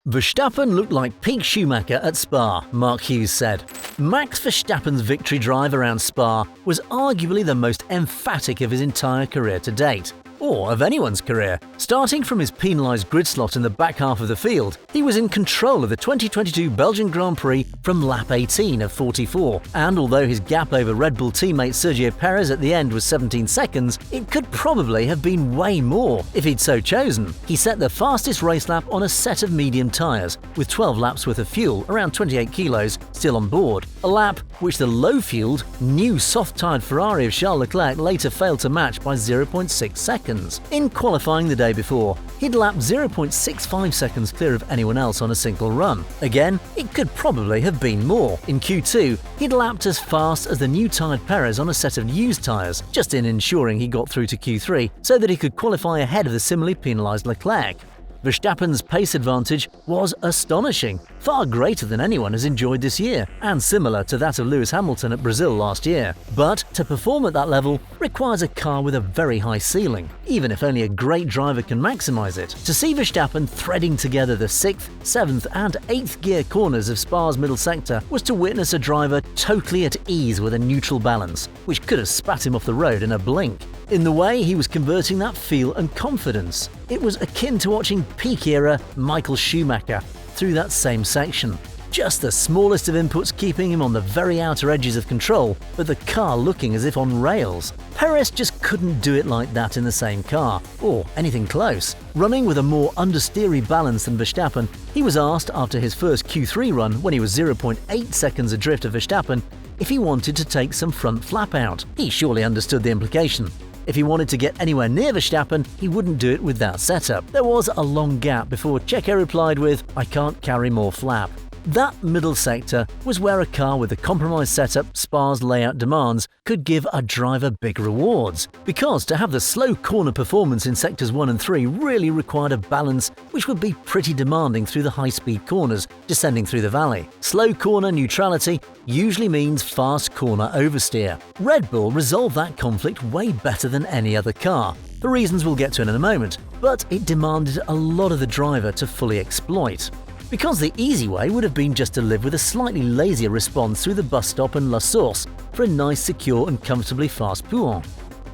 Verstappen looked like peak Schumacher at Spa, Mark Hughes said. Max Verstappen's victory drive around Spa was arguably the most emphatic of his entire career to date, or of anyone's career. Starting from his penalised grid slot in the back half of the field, he was in control of the 2022 Belgian Grand Prix from lap 18 of 44, and although his gap over Red Bull teammate Sergio Perez at the end was 17 seconds, it could probably have been way more if he'd so chosen. He set the fastest race lap on a set of medium tyres, with 12 laps worth of fuel, around 28 kilos, still on board, a lap which the low-fueled, new soft-tyred Ferrari of Charles Leclerc later failed to match by 0.6 seconds. In qualifying the day before, he'd lapped 0.65 seconds clear of anyone else on a single run. Again, it could probably have been more. In Q2, he'd lapped as fast as the new-tyred Perez on a set of used tyres, just in ensuring he got through to Q3 so that he could qualify ahead of the similarly penalised Leclerc. Verstappen's pace advantage was astonishing, far greater than anyone has enjoyed this year, and similar to that of Lewis Hamilton at Brazil last year. But to perform at that level requires a car with a very high ceiling, even if only a great driver can maximise it. To see Verstappen threading together the 6th, 7th and 8th gear corners of Spa's middle sector was to witness a driver totally at ease with a neutral balance, which could have spat him off the road in a blink. In the way he was converting that feel and confidence, it was akin to watching peak-era Michael Schumacher through that same section. Just the smallest of inputs keeping him on the very outer edges of control, but the car looking as if on rails. Perez just couldn't do it like that in the same car, or anything close. Running with a more understeery balance than Verstappen, he was asked after his first Q3 run, when he was 0.8 seconds adrift of Verstappen, if he wanted to take some front flap out. He surely understood the implication. If he wanted to get anywhere near Verstappen, he wouldn't do it with that setup. There was a long gap before Checo replied with, "I can't carry more flap." That middle sector was where a car with the compromised setup Spa's layout demands could give a driver big rewards, because to have the slow corner performance in sectors 1 and 3 really required a balance which would be pretty demanding through the high-speed corners descending through the valley. Slow corner neutrality usually means fast corner oversteer. Red Bull resolved that conflict way better than any other car, for reasons we'll get to in a moment, but it demanded a lot of the driver to fully exploit. Because the easy way would have been just to live with a slightly lazier response through the bus stop and La Source for a nice, secure and comfortably fast Pouhon,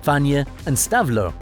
Fagnes and Stavelot.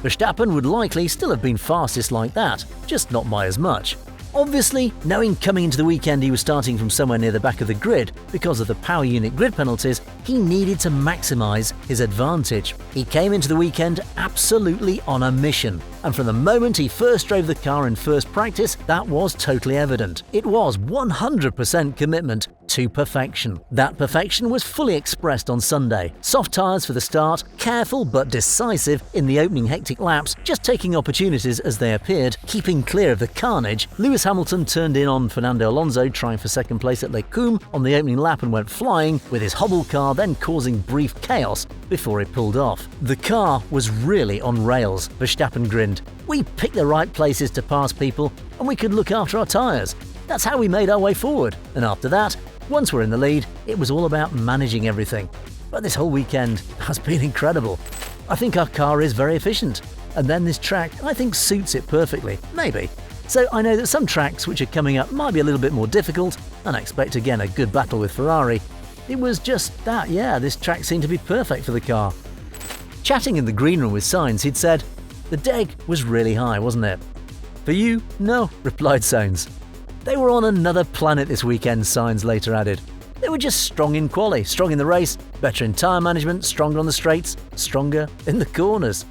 Verstappen would likely still have been fastest like that, just not by as much. Obviously, knowing coming into the weekend he was starting from somewhere near the back of the grid because of the power unit grid penalties, he needed to maximise his advantage. He came into the weekend absolutely on a mission, and from the moment he first drove the car in first practice, that was totally evident. It was 100% commitment to perfection. That perfection was fully expressed on Sunday. Soft tyres for the start, careful but decisive in the opening hectic laps, just taking opportunities as they appeared, keeping clear of the carnage. Lewis Hamilton turned in on Fernando Alonso trying for second place at Les Combes on the opening lap and went flying, with his hobble car then causing brief chaos before it pulled off. The car was really on rails, Verstappen grinned. "We picked the right places to pass people and we could look after our tyres. That's how we made our way forward. And after that, once we're in the lead, it was all about managing everything." But this whole weekend has been incredible. I think our car is very efficient. And then this track, I think, suits it perfectly. Maybe. So I know that some tracks which are coming up might be a little bit more difficult, and I expect again a good battle with Ferrari. It was just that, this track seemed to be perfect for the car. Chatting in the green room with Sainz, he'd said, "The deg was really high, wasn't it?" "For you, no," replied Sainz. "They were on another planet this weekend," Sainz later added. "They were just strong in quali, strong in the race, better in tyre management, stronger on the straights, stronger in the corners."